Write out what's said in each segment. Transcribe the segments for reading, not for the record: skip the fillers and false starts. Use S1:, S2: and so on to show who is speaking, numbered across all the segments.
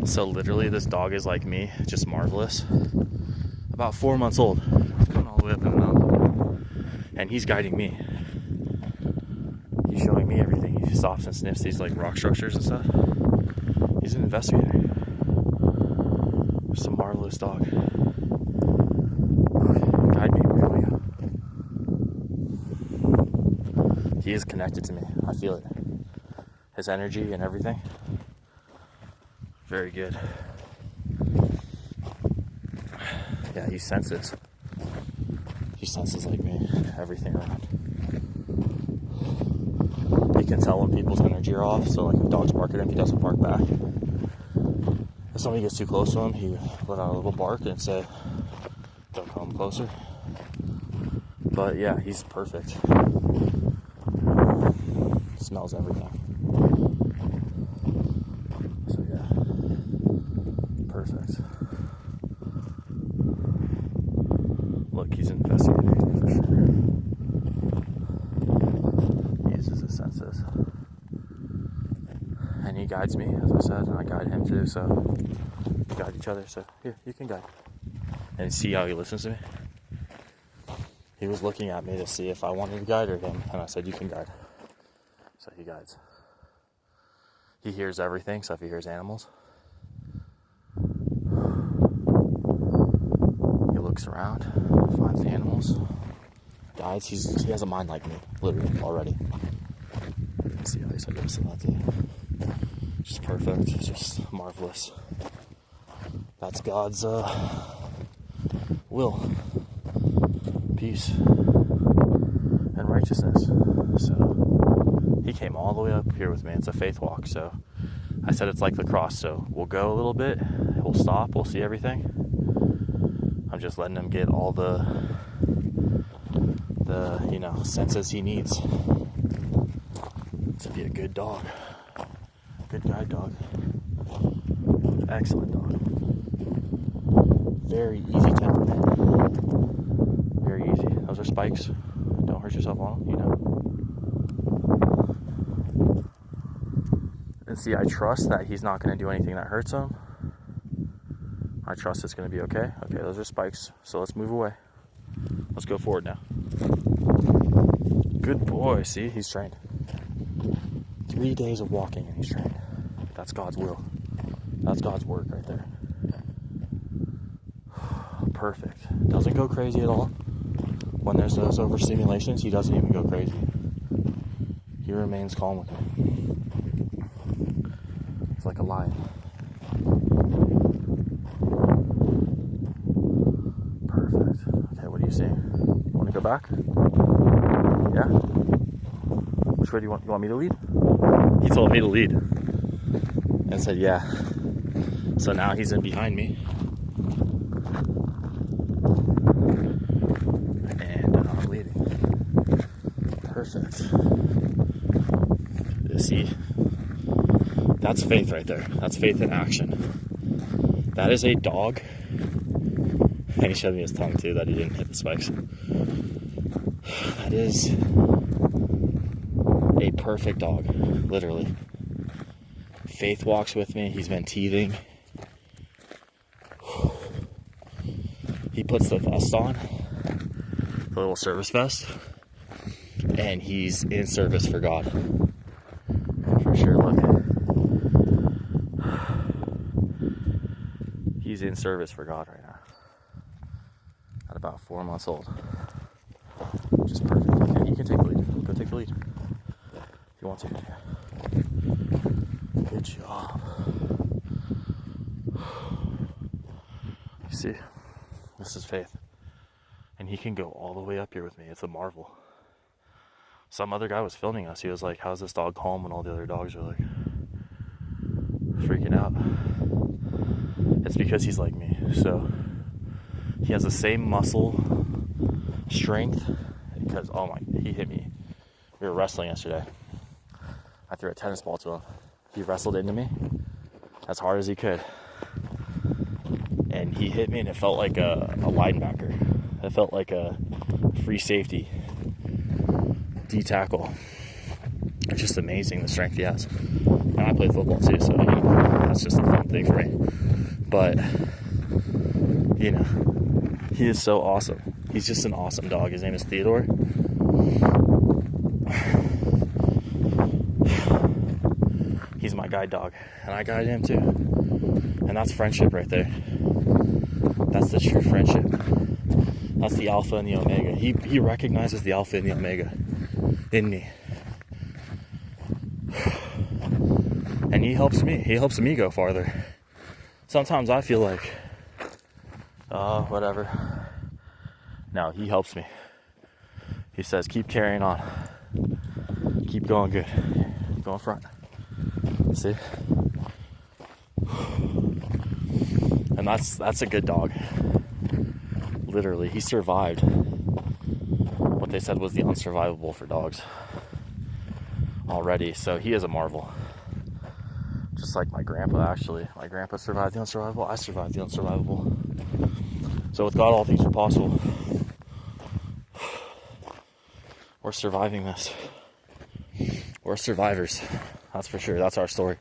S1: So literally this dog is like me, just marvelous. About 4 months old. It's going all the way up in the mountain. And he's guiding me. He's showing me everything. He stops and sniffs these like rock structures and stuff. He's an investigator. Just a marvelous dog. Guide me, where do we go? He is connected to me. I feel it. His energy and everything. Very good. Yeah, he senses. He senses like me, everything around. He can tell when people's energy are off, so like if dogs bark at him, he doesn't bark back. If somebody gets too close to him, he let out a little bark and say, don't come closer. But yeah, he's perfect. Smells everything. So yeah, perfect. Look, he's investigating for sure. He uses his senses. And he guides me, as I said, and I guide him too, so we guide each other. So here, you can guide. And see how he listens to me? He was looking at me to see if I wanted to guide or him, and I said, you can guide. So he guides. He hears everything, so if he hears animals, he looks around, finds the animals, guides. He has a mind like me, literally, already. Let's see how he said yes to that too. Just perfect, just marvelous. That's God's will, peace, and righteousness. So he came all the way up here with me. It's a faith walk, so I said it's like lacrosse, so we'll go a little bit, we'll stop, we'll see everything. I'm just letting him get all the senses he needs to be a good dog, good guide dog, excellent dog, very easy temperament, very easy. Those are spikes, don't hurt yourself on them, And see, I trust that he's not going to do anything that hurts him. I trust it's going to be okay. Okay, those are spikes. So let's move away. Let's go forward now. Good boy. See, he's trained. 3 days of walking and he's trained. That's God's will. That's God's work right there. Perfect. Doesn't go crazy at all. When there's those overstimulations, he doesn't even go crazy. He remains calm with me. It's like a lion. Perfect. Okay, what do you see? You want to go back? Yeah? Which way do you want? You want me to lead? He told me to lead. And said, yeah. So now he's in behind me. And I'm leading. Perfect. See? That's faith right there. That's faith in action. That is a dog. And he showed me his tongue too, that he didn't hit the spikes. That is a perfect dog, literally. Faith walks with me. He's been teething. He puts the vest on, the little service vest, and he's in service for God. For sure, look. He's in service for God right now. At about 4 months old. Just perfect. Okay, you can take the lead. Go take the lead. If you want to. Good job. You see, this is faith. And he can go all the way up here with me. It's a marvel. Some other guy was filming us. He was like, how's this dog calm when all the other dogs are like freaking out? It's because he's like me. So he has the same muscle strength because, oh my, he hit me. We were wrestling yesterday. I threw a tennis ball to him. He wrestled into me as hard as he could. And he hit me and it felt like a linebacker. It felt like a free safety. D-tackle. It's just amazing the strength he has. And I play football too, so you know, that's just a fun thing for me. But you know, he is so awesome. He's just an awesome dog. His name is Theodore. He's my guide dog, and I guide him too. And that's friendship right there. That's the true friendship. That's the alpha and the omega. He recognizes the alpha and the omega in me. And he helps me. He helps me go farther. Sometimes I feel like, whatever. No, he helps me. He says, keep carrying on. Keep going good. Go in front. See? And that's a good dog. Literally, he survived what they said was the unsurvivable for dogs already. So he is a marvel. Just like my grandpa, actually. My grandpa survived the unsurvivable. I survived the unsurvivable. So with God, all things are possible. We're surviving this. We're survivors. That's for sure. That's our story.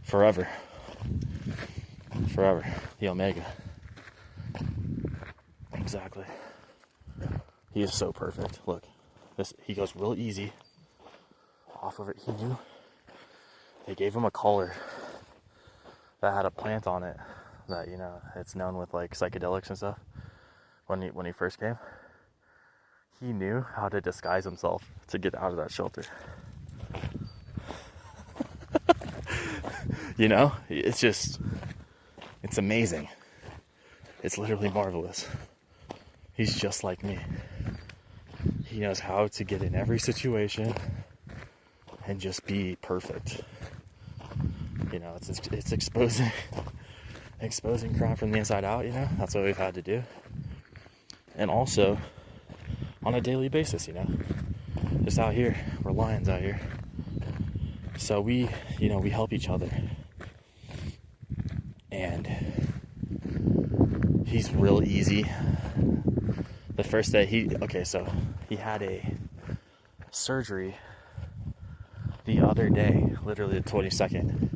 S1: Forever. Forever. The Omega. Exactly. He is so perfect. Look. He goes real easy off of it. He knew. They gave him a collar that had a plant on it that, you know, it's known with like psychedelics and stuff. When he first came, he knew how to disguise himself to get out of that shelter. You know, it's amazing. It's literally marvelous. He's just like me. He knows how to get in every situation and just be perfect. You know, it's exposing crime from the inside out, you know? That's what we've had to do. And also, on a daily basis, you know? Just out here, we're lions out here. So we help each other. And he's real easy. The first day he had a surgery the other day, literally the 22nd.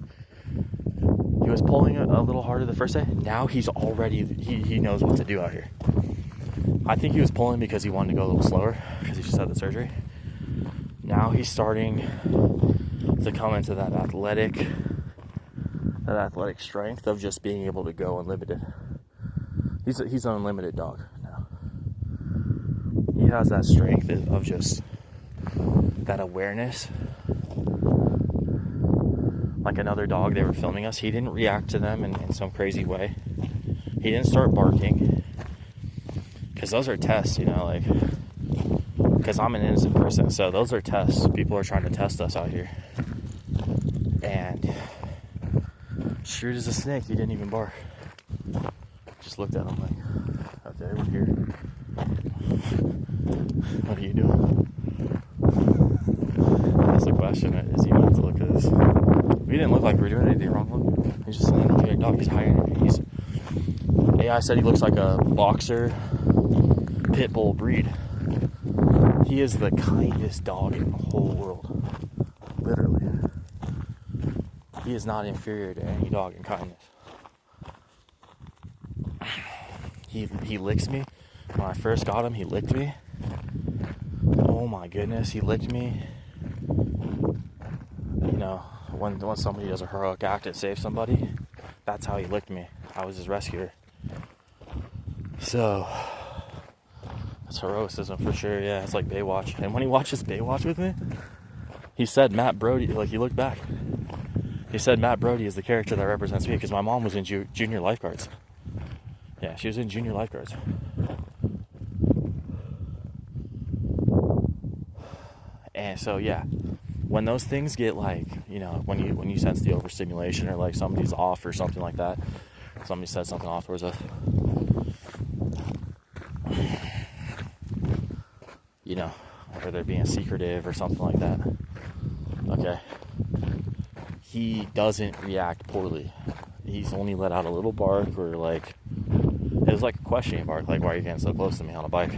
S1: He was pulling a little harder the first day. Now he's already, he knows what to do out here. I think he was pulling because he wanted to go a little slower because he just had the surgery. Now he's starting to come into that athletic strength of just being able to go unlimited. He's an unlimited dog now. He has that strength of just that awareness. Like another dog, they were filming us. He didn't react to them in some crazy way. He didn't start barking. Because those are tests, you know, like, because I'm an innocent person, so those are tests. People are trying to test us out here. And shrewd as a snake, he didn't even bark. Just looked at him like, okay, we're here. What are you doing? That's the question. Is he meant to look at this? We didn't look like we were doing anything wrong. Look, he's just an energetic dog. He's high energy. AI said he looks like a boxer pit bull breed. He is the kindest dog in the whole world. Literally. He is not inferior to any dog in kindness. He licks me. When I first got him, he licked me. Oh my goodness, he licked me. You know, when somebody does a heroic act and saves somebody, that's how he licked me. I was his rescuer. So, that's heroicism for sure. Yeah, it's like Baywatch. And when he watches Baywatch with me, he said Matt Brody, like he looked back. He said Matt Brody is the character that represents me because my mom was in junior lifeguards. Yeah, she was in junior lifeguards. And so, yeah, when those things get like, you know, when you sense the overstimulation or like somebody's off or something like that, somebody said something off towards us, you know, or they're being secretive or something like that. Okay. He doesn't react poorly. He's only let out a little bark or like, it was like a questioning bark, like, why are you getting so close to me on a bike?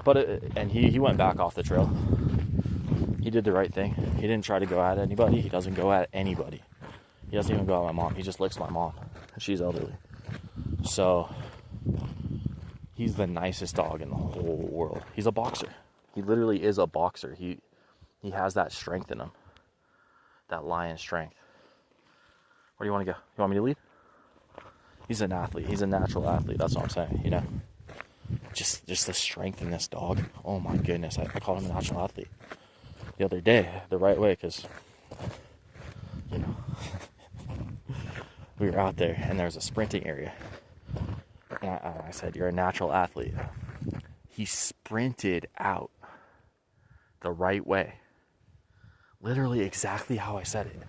S1: But and he went back off the trail. He did the right thing. He didn't try to go at anybody. He doesn't go at anybody. He doesn't even go at my mom. He just licks my mom. She's elderly. So he's the nicest dog in the whole world. He's a boxer. He literally is a boxer. He has that strength in him. That lion strength. Where do you want to go? You want me to lead? He's an athlete. He's a natural athlete. That's what I'm saying, you know. Just the strength in this dog. Oh my goodness. I called him a natural athlete the other day, the right way, because, you know, we were out there and there was a sprinting area. And I said, you're a natural athlete. He sprinted out the right way. Literally exactly how I said it.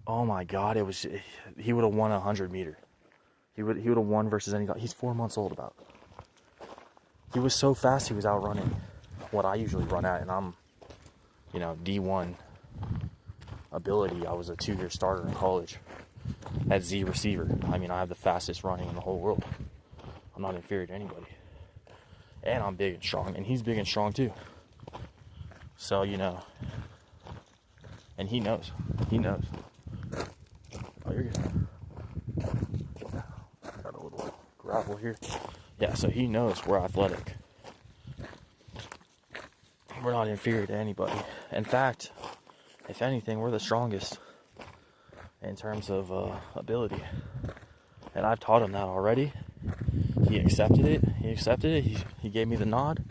S1: Oh my God, he would have won 100 meter. He would have won versus any dog. He's 4 months old about. He was so fast he was outrunning what I usually run at, and I'm, you know, D1 ability. I was a 2-year starter in college at Z receiver. I mean, I have the fastest running in the whole world. I'm not inferior to anybody. And I'm big and strong, and he's big and strong too. So, you know, and he knows. He knows. Oh, you're good. Got a little gravel here. Yeah, so he knows we're athletic. We're not inferior to anybody. In fact, if anything, we're the strongest in terms of ability. And I've taught him that already. He accepted it. He gave me the nod.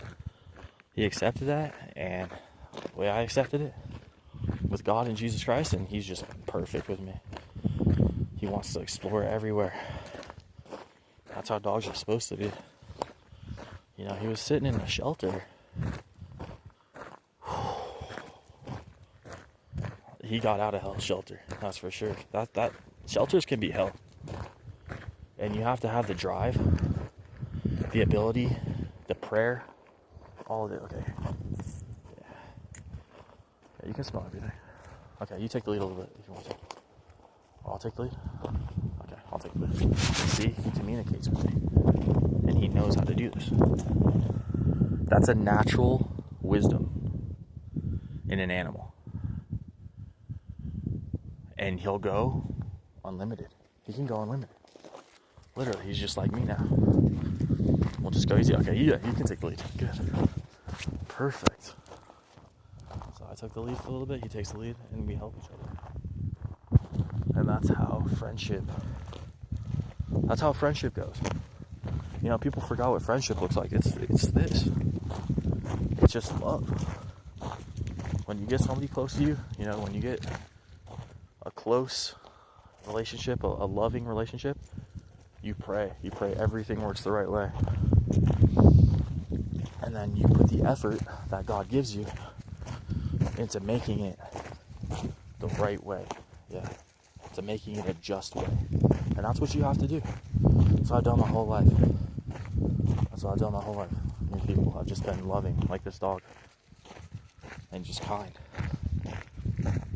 S1: He accepted that. And the way I accepted it, with God and Jesus Christ, and he's just perfect with me. He wants to explore everywhere. That's how dogs are supposed to be. You know, he was sitting in a shelter. He got out of hell's shelter, that's for sure. That shelters can be hell. And you have to have the drive, the ability, the prayer, all of it. Okay. Yeah, you can smell everything. Okay, you take the lead a little bit if you want to. I'll take the lead. Okay, I'll take the lead. See, he communicates with me. And he knows how to do this. That's a natural wisdom in an animal. And he'll go unlimited. He can go unlimited. Literally, he's just like me now. We'll just go easy. Okay, yeah, you can take the lead. Good. Perfect. So I took the lead for a little bit, he takes the lead, and we help each other. And that's how friendship goes. You know, people forgot what friendship looks like. It's this. It's just love. When you get somebody close to you, you know, when you get a close relationship, a loving relationship, you pray everything works the right way. And then you put the effort that God gives you into making it the right way. Yeah. To making it a just way. And that's what you have to do. That's what I've done my whole life. Many people have just been loving, like this dog. And just kind.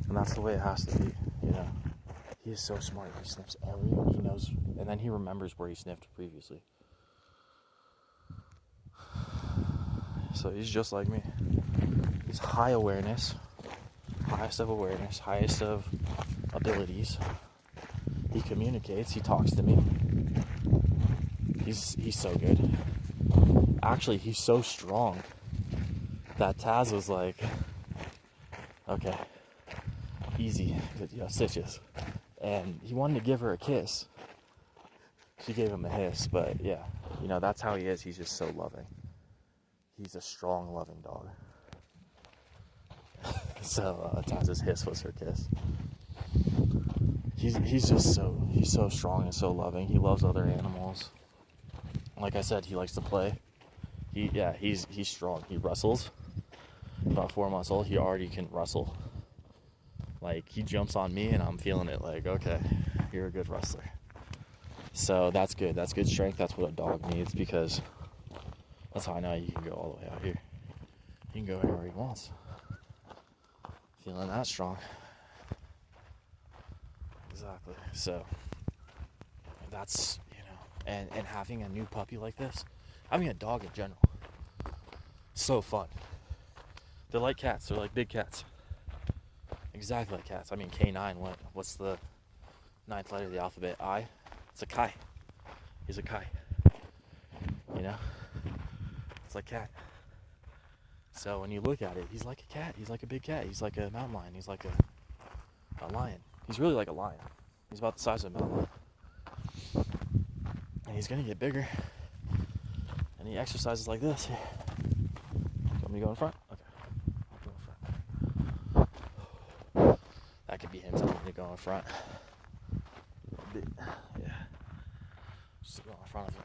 S1: And that's the way it has to be, you know. He is so smart. He sniffs everywhere. He knows, and then he remembers where he sniffed previously. So he's just like me. He's high awareness, highest of awareness, highest of abilities. He communicates. He talks to me. He's so good. Actually, he's so strong that Taz was like, okay, easy, stitches. And he wanted to give her a kiss. She gave him a hiss, but yeah, you know, that's how he is. He's just so loving. He's a strong, loving dog. So Taz's hiss was her kiss. He's so strong and so loving. He loves other animals. Like I said, he likes to play. He's strong. He wrestles. About 4 months old, he already can wrestle. Like, he jumps on me and I'm feeling it, like, okay, you're a good wrestler. So that's good. That's good strength. That's what a dog needs, because that's how I know you can go all the way out here. He can go anywhere he wants. Feeling that strong. Exactly. So that's, you know, and having a new puppy like this, having a dog in general, so fun. They're like cats. They're like big cats. Exactly like cats. I mean, K9, what's the 9th letter of the alphabet? I? It's a Kai. He's a Kai. You know? It's like cat. So when you look at it, he's like a cat. He's like a big cat. He's like a mountain lion. He's like a lion. He's really like a lion. He's about the size of a mountain lion. And he's going to get bigger. And he exercises like this. Here. Want me to go in front? Okay. I'll go in front. That could be him telling me to go in front. Yeah. Just go in front of him.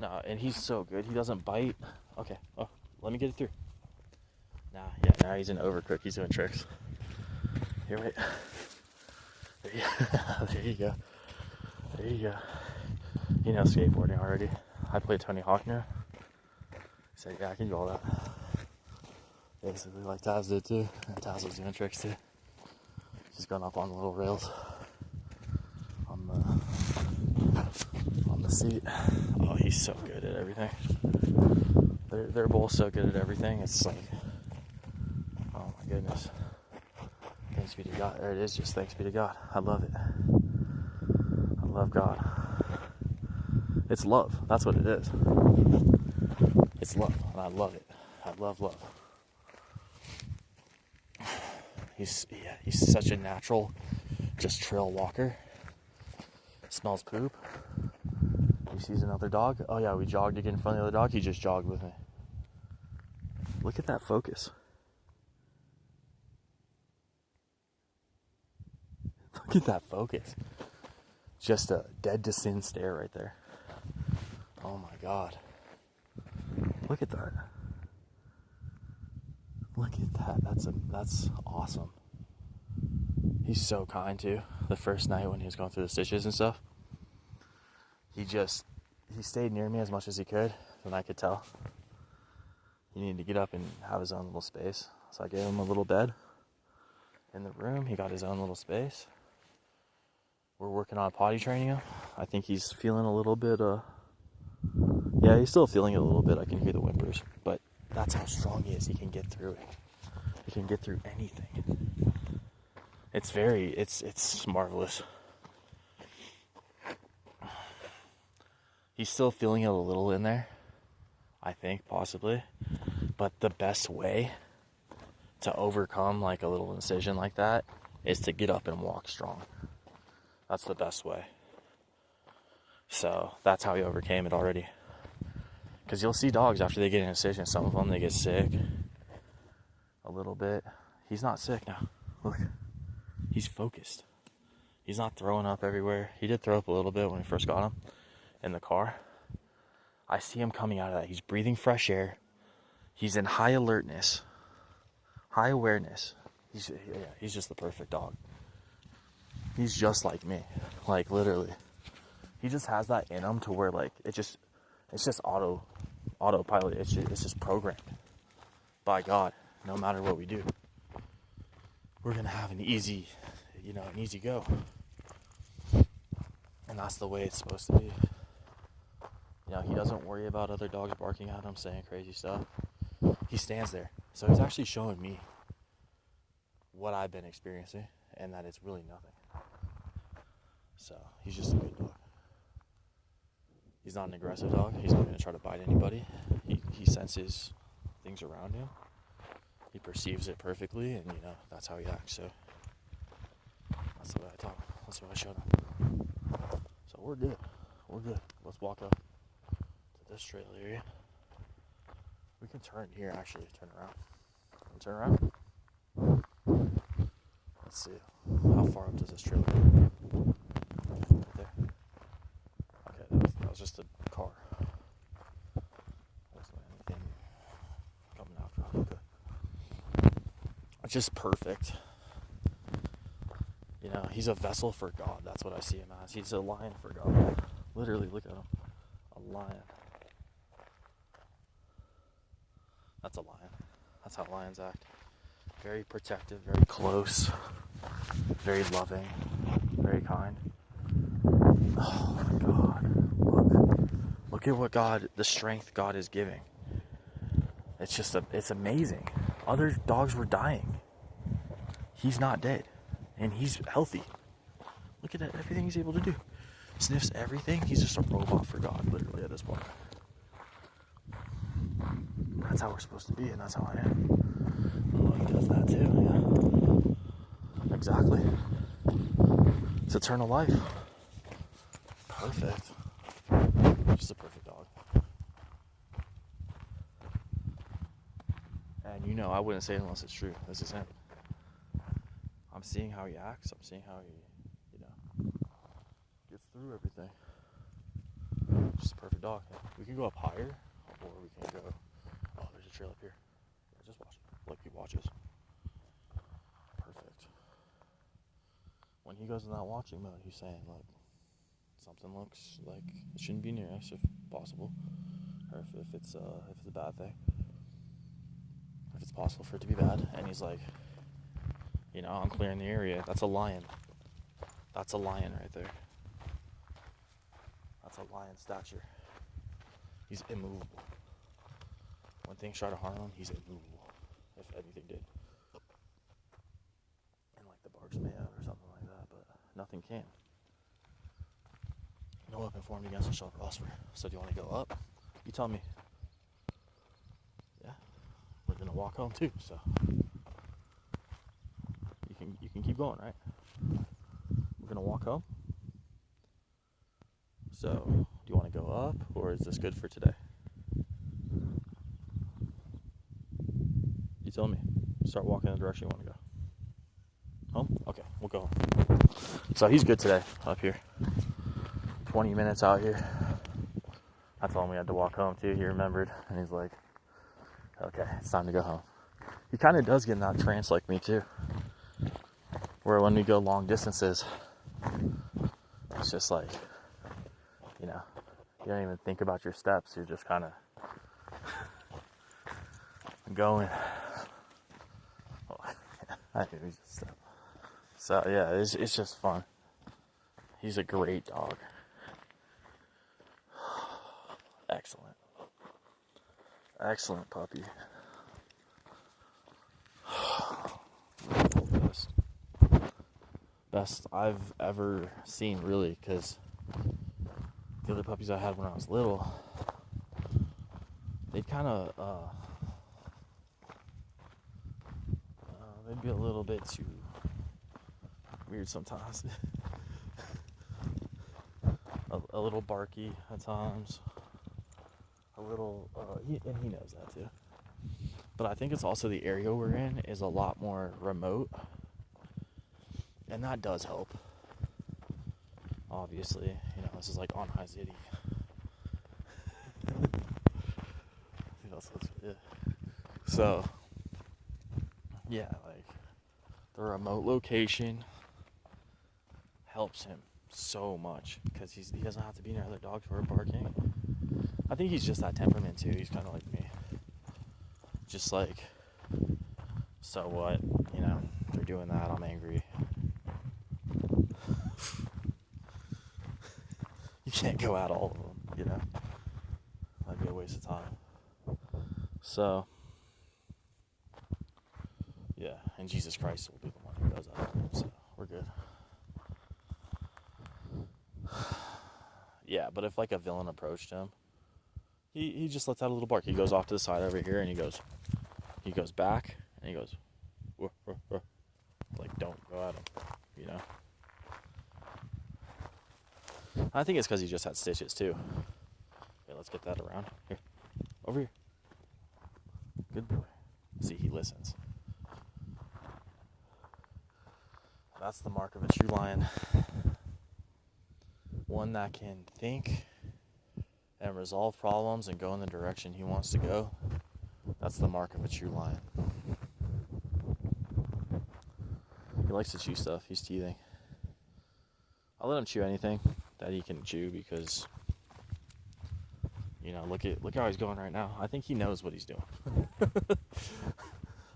S1: No, and he's so good. He doesn't bite. Okay. Oh, let me get it through. Nah, yeah, now he's an overcook. He's doing tricks. Here, wait. There you go. There you go. You know skateboarding already. I play Tony Hawk now. He said, yeah, I can do all that. Basically like Taz did too. And Taz was doing tricks too. Just going up on the little rails. On the seat. Oh, he's so good at everything. They're both so good at everything. It's like, oh my goodness. Thanks be to God. There it is, just thanks be to God. I love it. I love God. It's love. That's what it is. It's love, and I love it. I love love. He's such a natural, just trail walker. Smells poop. He sees another dog. Oh yeah, we jogged to get in front of the other dog. He just jogged with me. Look at that focus. Look at that focus. Just a dead to sin stare right there. Oh my God. Look at that. Look at that. That's awesome. He's so kind too. The first night when he was going through the stitches and stuff, he stayed near me as much as he could, and I could tell he needed to get up and have his own little space. So I gave him a little bed in the room. He got his own little space. We're working on potty training him. I think he's feeling a little bit, yeah, he's still feeling it a little bit. I can hear the whimpers, but that's how strong he is. He can get through it. He can get through anything. It's marvelous. He's still feeling it a little in there, I think, possibly. But the best way to overcome like a little incision like that is to get up and walk strong. That's the best way. So that's how he overcame it already. Because you'll see dogs after they get an incision, some of them, they get sick a little bit. He's not sick now. Look, he's focused. He's not throwing up everywhere. He did throw up a little bit when we first got him in the car. I see him coming out of that. He's breathing fresh air. He's in high alertness, high awareness. He's just the perfect dog. He's just like me, like literally. He just has that in him to where like it's just autopilot. It's just programmed by God. No matter what we do, we're gonna have an easy go. And that's the way it's supposed to be. You know, he doesn't worry about other dogs barking at him, saying crazy stuff. He stands there. So he's actually showing me what I've been experiencing, and that it's really nothing. So he's just a good dog. He's not an aggressive dog. He's not going to try to bite anybody. He senses things around him. He perceives it perfectly, and that's how he acts. So that's the way I talk. That's what I showed him. So we're good. We're good. Let's walk up to this trail area. We can turn here, actually. Turn around. Turn around. Let's see. How far up does this trail go? Right there. Okay, that was just a car. Wasn't anything coming after us. Okay. It's just perfect. He's a vessel for God. That's what I see him as. He's a lion for God. Literally, look at him. A lion. That's a lion. That's how lions act. Very protective, very close, very loving, very kind. Oh my God. Look at what the strength God is giving. It's amazing. Other dogs were dying. He's not dead, and he's healthy. Look at everything he's able to do. Sniffs everything. He's just a robot for God, literally, at this point. That's how we're supposed to be, and that's how I am. Oh, he does that too, yeah. Exactly. It's eternal life. Perfect. Just a perfect dog. And you know, I wouldn't say it unless it's true. This is him. I'm seeing how he acts. I'm seeing how he, gets through everything. Just a perfect dog. We can go up higher, or we can go. Oh, there's a trail up here. Yeah, just watch. Look, he watches. Perfect. When he goes in that watching mode, he's saying, like, something looks like it shouldn't be near us if possible, or if it's a bad thing, if it's possible for it to be bad. And he's like, I'm clearing the area. That's a lion. That's a lion right there. That's a lion stature. He's immovable. When things try to harm him, he's immovable. If anything did. And like the barks may have or something like that, but nothing can. No weapon formed against us shall prosper. So do you want to go up? You tell me. Yeah. We're gonna walk home too, so you can keep going, right? We're gonna walk home. So, do you want to go up, or is this good for today? You tell me. Start walking in the direction you want to go. Home? Okay, we'll go home. So he's good today, up here. 20 minutes out here. I told him we had to walk home too. He remembered, and he's like, okay, it's time to go home. He kind of does get in that trance like me too, where when we go long distances, it's just like, you don't even think about your steps. You're just kind of going. I think we just step. So yeah, it's just fun. He's a great dog. Excellent puppy. Best I've ever seen, really, because the other puppies I had when I was little, they'd kind of, they'd be a little bit too weird sometimes. a little barky at times. A little, and he knows that too. But I think it's also the area we're in is a lot more remote. And that does help. Obviously, this is like on High City. Yeah. So, yeah, like the remote location helps him so much because he doesn't have to be near other dogs who are barking. I think he's just that temperament too. He's kind of like me. Just like, so what? They're doing that. I'm angry. You can't go at all of them, That'd be a waste of time. So, yeah, and Jesus Christ will be the one who does that. So, we're good. Yeah, but if like a villain approached him, he just lets out a little bark. He goes off to the side over here, and he goes back, and he goes, "Woof, woof, woof." Like, don't go at him, I think it's because he just had stitches too. Okay, let's get that around. Here, over here. Good boy. See, he listens. That's the mark of a true lion. One that can think and resolve problems and go in the direction he wants to go. That's the mark of a true lion. He likes to chew stuff. He's teething. I'll let him chew anything that he can chew because, look how he's going right now. I think he knows what he's doing.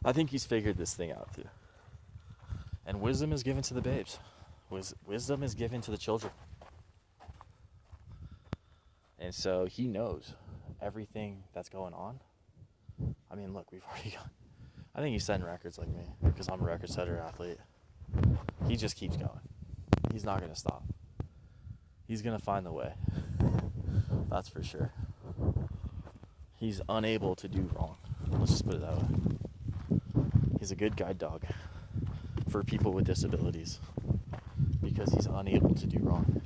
S1: I think he's figured this thing out too. And wisdom is given to the babes. Wisdom is given to the children. And so he knows everything that's going on. I mean, look, we've already got... I think he's setting records like me, because I'm a record setter athlete. He just keeps going. He's not going to stop. He's going to find the way. That's for sure. He's unable to do wrong. Let's just put it that way. He's a good guide dog for people with disabilities because he's unable to do wrong.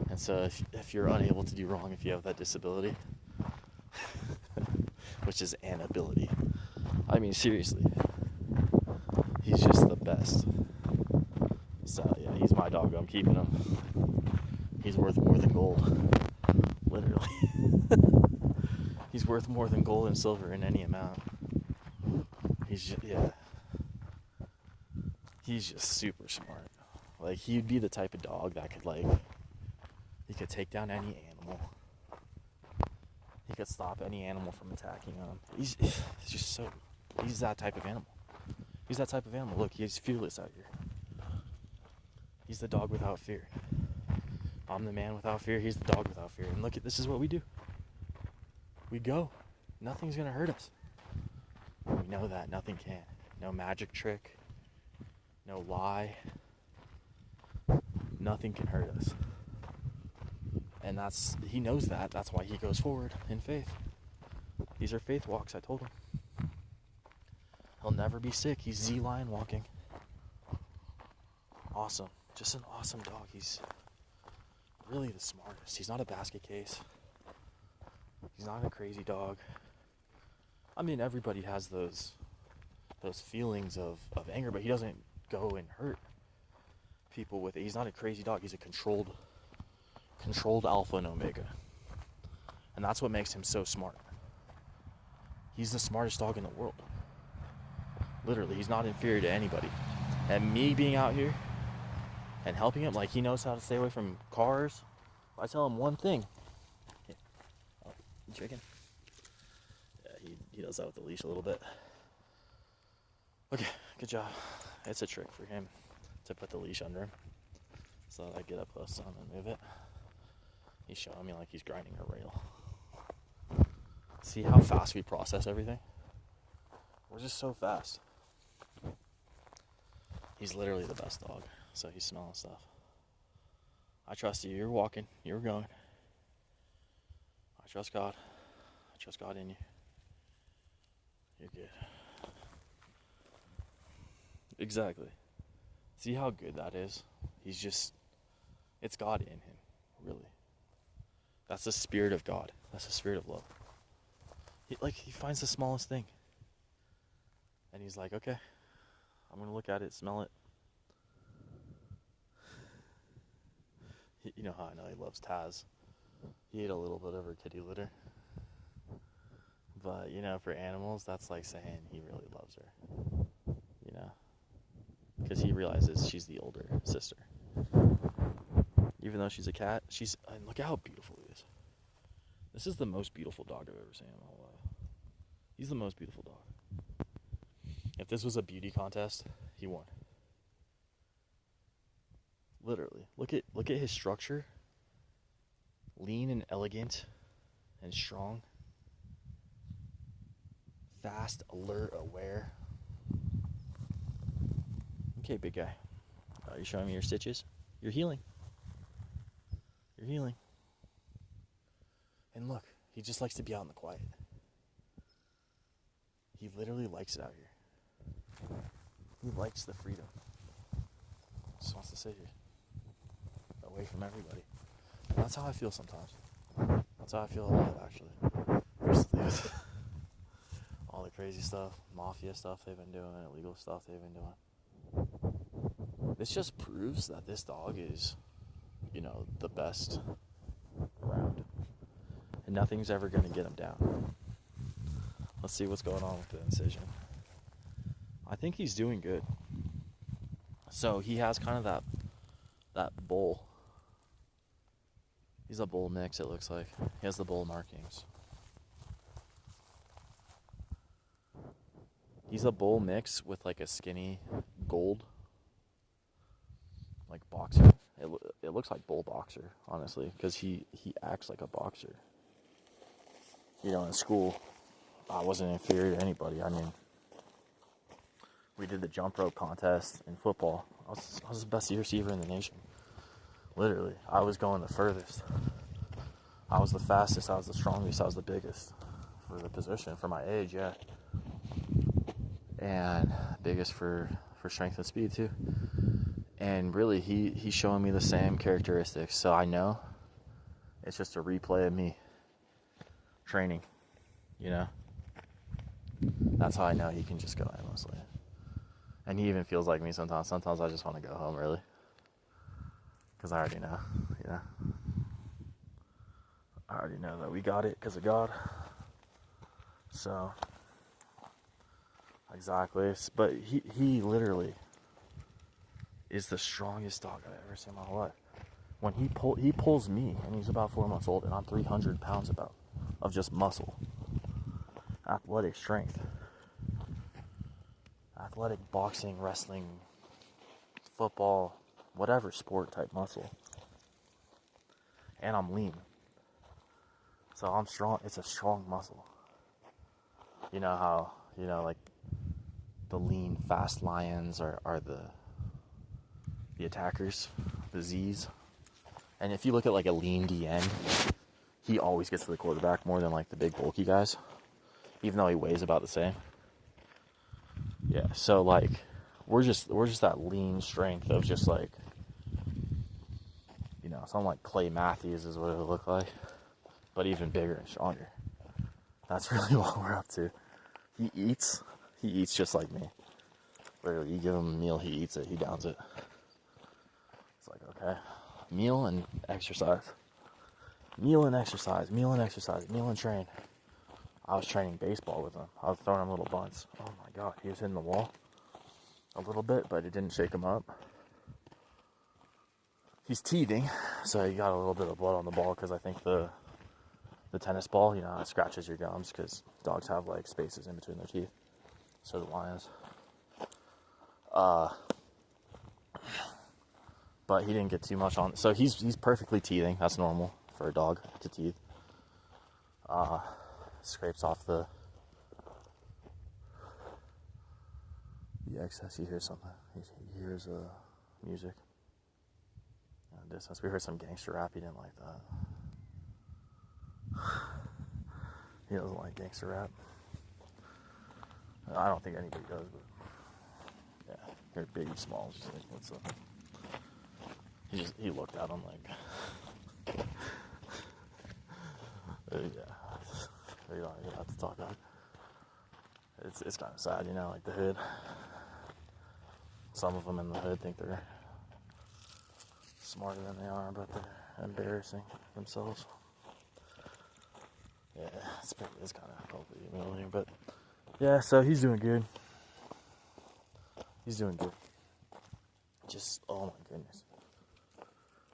S1: And so if you're unable to do wrong if you have that disability, which is an ability, I mean, seriously, he's just the best. So yeah, he's my dog. I'm keeping him. He's worth more than gold. Literally. He's worth more than gold and silver in any amount. He's just, yeah. He's just super smart. Like, he'd be the type of dog that could, like, he could take down any animal. He could stop any animal from attacking him. He's just so, he's that type of animal. He's that type of animal. Look, he's fearless out here. He's the dog without fear. I'm the man without fear. He's the dog without fear. And look, this is what we do. We go. Nothing's going to hurt us. We know that. Nothing can. No magic trick. No lie. Nothing can hurt us. And he knows that. That's why he goes forward in faith. These are faith walks, I told him. He'll never be sick. He's Z-Lion walking. Awesome. Just an awesome dog. He's really the smartest. He's not a basket case. He's not a crazy dog. I mean, everybody has those feelings of anger, but he doesn't go and hurt people with it. He's not a crazy dog. He's a controlled alpha and omega. And that's what makes him so smart. He's the smartest dog in the world. Literally, he's not inferior to anybody. And me being out here and helping him, like, he knows how to stay away from cars. I tell him one thing. Here. Oh, you chicken? Yeah, he does that with the leash a little bit. Okay, good job. It's a trick for him to put the leash under him so that I get up close to him and move it. He's showing me like he's grinding a rail. See how fast we process everything? We're just so fast. He's literally the best dog, so he's smelling stuff. I trust you. You're walking. You're going. I trust God. I trust God in you. You're good. Exactly. See how good that is? It's God in him, really. That's the spirit of God. That's the spirit of love. He finds the smallest thing. And he's like, okay, I'm going to look at it, smell it. You know how I know he loves Taz. He ate a little bit of her kitty litter. But, for animals, that's like saying he really loves her. Because he realizes she's the older sister. Even though she's a cat, and look at how beautiful he is. This is the most beautiful dog I've ever seen in my whole life. He's the most beautiful dog. If this was a beauty contest, he won. Literally. Look at his structure. Lean and elegant and strong. Fast, alert, aware. Okay, big guy. Are you showing me your stitches? You're healing. You're healing. And look, he just likes to be out in the quiet. He literally likes it out here. He likes the freedom. Just wants to sit here. Away from everybody. And that's how I feel sometimes. That's how I feel a lot, actually. Recently with all the crazy stuff, mafia stuff they've been doing, illegal stuff they've been doing. This just proves that this dog is, the best around. And nothing's ever going to get him down. Let's see what's going on with the incision. I think he's doing good. So he has kind of that bull. He's a bull mix, it looks like. He has the bull markings. He's a bull mix with like a skinny gold, like boxer. It looks like bull boxer, honestly, because he acts like a boxer. In school, I wasn't inferior to anybody. I mean, we did the jump rope contest in football. I was the best receiver in the nation. Literally, I was going the furthest. I was the fastest. I was the strongest. I was the biggest for the position, for my age, yeah. And biggest for strength and speed too. And really, he's showing me the same characteristics. So I know it's just a replay of me training, you know. That's how I know he can just go endlessly. And he even feels like me sometimes. Sometimes I just want to go home early. Because I already know, you know. I already know that we got it because of God. So, exactly. But he literally is the strongest dog I've ever seen in my whole life. When he pulls me, and he's about 4 months old, and I'm 300 pounds of just muscle. Athletic strength. Athletic boxing, wrestling, football, whatever sport type muscle. And I'm lean. So I'm strong. It's a strong muscle. You know how, like the lean, fast lions are the attackers, the Z's. And if you look at like a lean DN, he always gets to the quarterback more than like the big bulky guys, even though he weighs about the same. Yeah, so like we're just that lean strength of just like, something like Clay Matthews is what it would look like, but even bigger and stronger. That's really what we're up to. He eats just like me. Literally, you give him a meal, he eats it, he downs it. It's like, okay, meal and exercise. Meal and exercise, meal and exercise, meal and train. I was training baseball with him. I was throwing him little bunts. Oh my God, he was hitting the wall a little bit, but it didn't shake him up. He's teething, so he got a little bit of blood on the ball because I think the tennis ball, it scratches your gums because dogs have like spaces in between their teeth. So do lions. But he didn't get too much on. So he's perfectly teething. That's normal for a dog to teeth. Scrapes off the excess. He hears something. He hears music. In the distance, we heard some gangster rap. He didn't like that. He doesn't like gangster rap. I don't think anybody does, but yeah, they're Biggie Smalls. Just like, what's up? He looked at him like, yeah. You don't have to talk about it. It's kind of sad, like the hood. Some of them in the hood think they're smarter than they are, but they're embarrassing themselves. Yeah, it's kind of hopefully humiliating, but yeah, so he's doing good. He's doing good. Just, oh my goodness.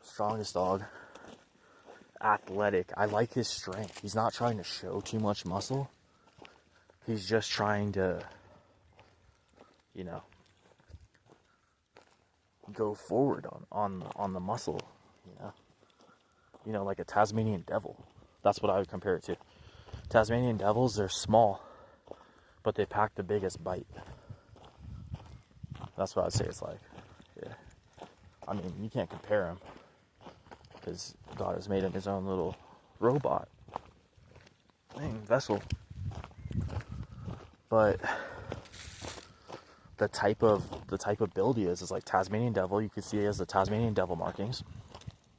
S1: Strongest dog. Athletic. I like his strength. He's not trying to show too much muscle. He's just trying to, go forward on the muscle, like a Tasmanian devil. That's what I would compare it to. Tasmanian devils, they're small, but they pack the biggest bite. That's what I'd say it's like. Yeah. I mean, you can't compare him because God has made him his own little robot vessel. But the type of build he is like Tasmanian devil. You can see he has the Tasmanian devil markings.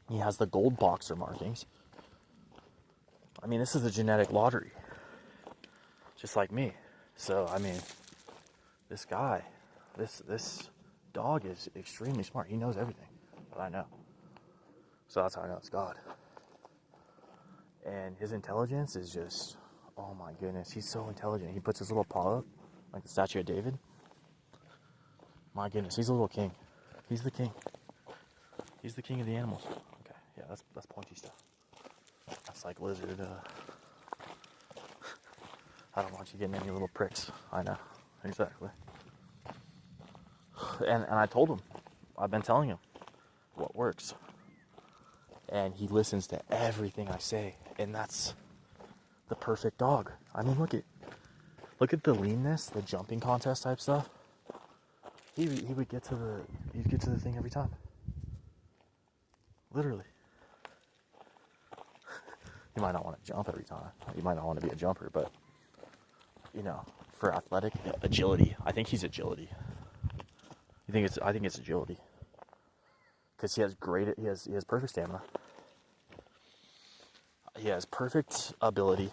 S1: He has the gold boxer markings. I mean, this is a genetic lottery, just like me. So I mean, this guy, this dog is extremely smart. He knows everything that I know. So that's how I know it's God. And his intelligence is just, oh my goodness, he's so intelligent. He puts his little paw up, like the statue of David. My goodness, he's a little king. He's the king. He's the king of the animals. Okay, yeah, that's pointy stuff. That's like lizard. I don't want you getting any little pricks. I know, exactly. And I told him, I've been telling him what works. And he listens to everything I say. And that's the perfect dog. I mean, look at, Look at the leanness, the jumping contest type stuff. He would get to the thing every time. Literally. You might not want to jump every time. You might not want to be a jumper, but for athletic agility, I think he's agility. I think it's agility. Because he has perfect stamina. He has perfect ability.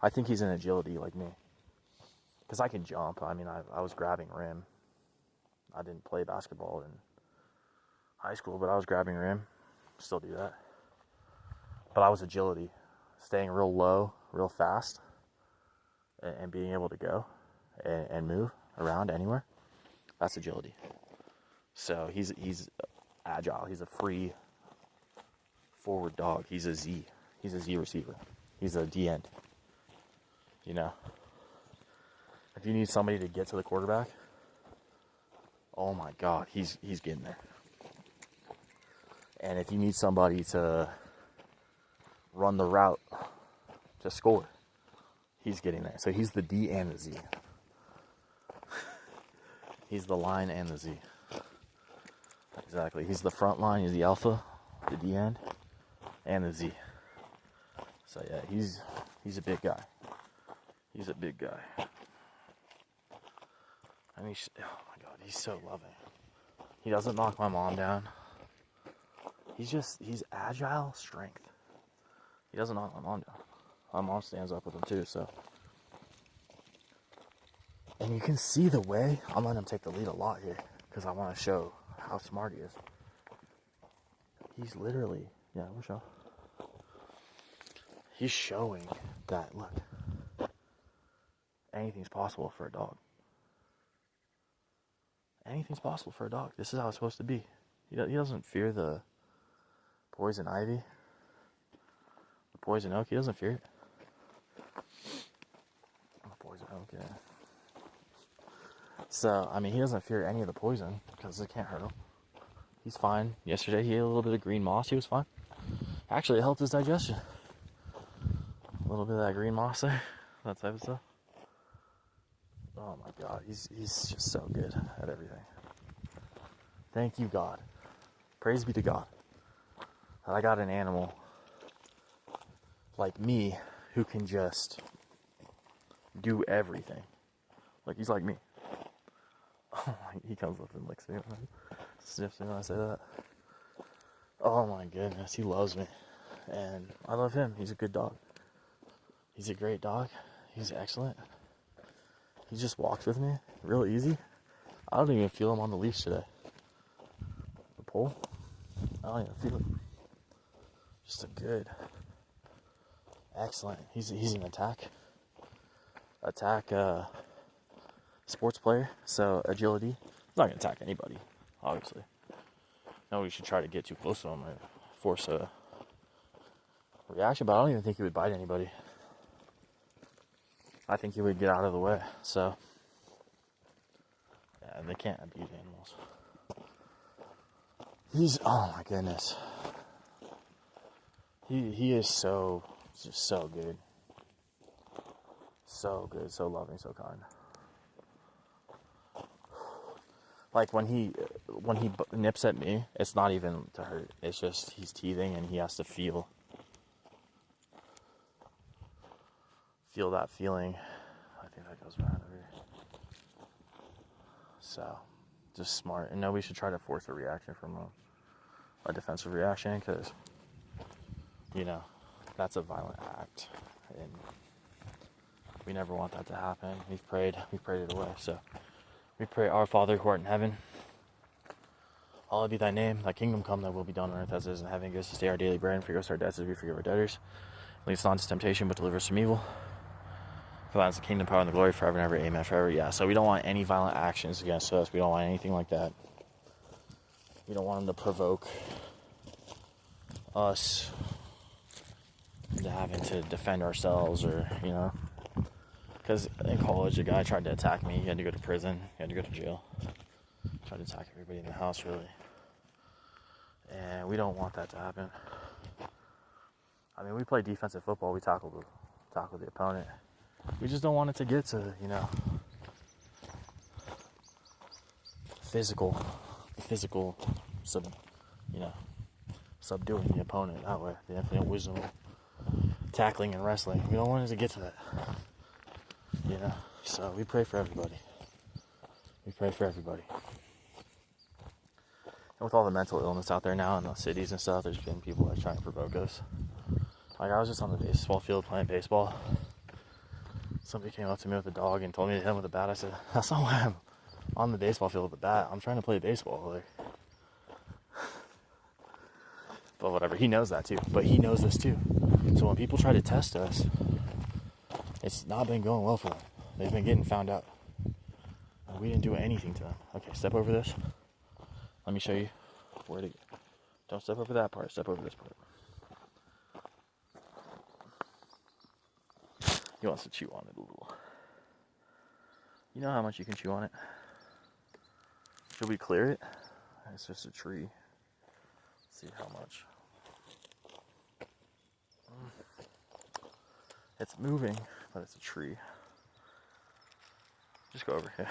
S1: I think he's in agility like me. Because I can jump. I mean, I was grabbing rim. I didn't play basketball in high school, but I was grabbing rim. Still do that. But I was agility. Staying real low, real fast. And being able to go and move around anywhere. That's agility. So he's agile. He's a free forward dog. He's a Z. He's a Z receiver. He's a D end. If you need somebody to get to the quarterback, oh my God, he's getting there. And if you need somebody to run the route to score, he's getting there. So he's the D and the Z. He's the line and the Z. Exactly. He's the front line. He's the alpha, the D end, and the Z. So yeah, he's a big guy. He's a big guy. I mean, oh my God, he's so loving. He doesn't knock my mom down. He's agile strength. He doesn't knock my mom down. My mom stands up with him too, so. And you can see the way, I'm letting him take the lead a lot here, because I want to show how smart he is. He's literally, we'll show. He's showing that, look, anything's possible for a dog. Anything's possible for a dog. This is how it's supposed to be. He doesn't fear the poison ivy, the poison oak. He doesn't fear it. The poison oak, yeah. So, I mean, he doesn't fear any of the poison because it can't hurt him. He's fine. Yesterday, he ate a little bit of green moss. He was fine. Actually, it helped his digestion. A little bit of that green moss there, that type of stuff. Oh my God, he's just so good at everything. Thank you, God. Praise be to God that I got an animal like me who can just do everything. Like, he's like me. Oh, he comes up and licks me, sniffs me when I say that. Oh my goodness, he loves me, and I love him. He's a good dog. He's a great dog. He's excellent. He just walks with me real easy. I don't even feel him on the leash today. The pole, I don't even feel it. Just a good, excellent. He's an attack sports player. So agility. He's not gonna attack anybody, obviously. No, we should try to get too close to him or force a reaction. But I don't even think he would bite anybody. I think he would get out of the way. So, yeah, they can't abuse animals. Oh my goodness. He is just so good. So good, so loving, so kind. Like when he nips at me, it's not even to hurt. It's just he's teething and he has to feel that feeling. I think that goes around over here. So, just smart. And no, we should try to force a reaction from a defensive reaction, because that's a violent act, and we never want that to happen. We've prayed it away. So we pray, Our Father who art in heaven, hallowed be thy name, thy kingdom come, thy will be done on earth as it is in heaven. Give us this day our daily bread, and forgive us our debts as we forgive our debtors. Lead us not into temptation, but deliver us from evil. For thine is the kingdom, power, and the glory forever and ever. Amen. Forever, yeah. So we don't want any violent actions against us. We don't want anything like that. We don't want them to provoke us into having to defend ourselves, or, because in college, a guy tried to attack me. He had to go to prison. He had to go to jail. Tried to attack everybody in the house, really. And we don't want that to happen. I mean, we play defensive football. We tackle the opponent. we just don't want it to get to, physical, subduing the opponent that way. The infinite wisdom, tackling and wrestling. We don't want it to get to that. So we pray for everybody. We pray for everybody. And with all the mental illness out there now in the cities and stuff, there's been people that are trying to provoke us. Like, I was just on the baseball field playing baseball. Somebody came up to me with a dog and told me to hit him with a bat. I said, that's not why I'm on the baseball field with a bat. I'm trying to play baseball. But whatever, he knows that too. But he knows this too. So when people try to test us, it's not been going well for them. They've been getting found out. We didn't do anything to them. Okay, step over this. Let me show you where to go. Don't step over that part. Step over this part. He wants to chew on it a little. You know how much you can chew on it? Should we clear it? It's just a tree. Let's see how much. It's moving, but it's a tree. Just go over here.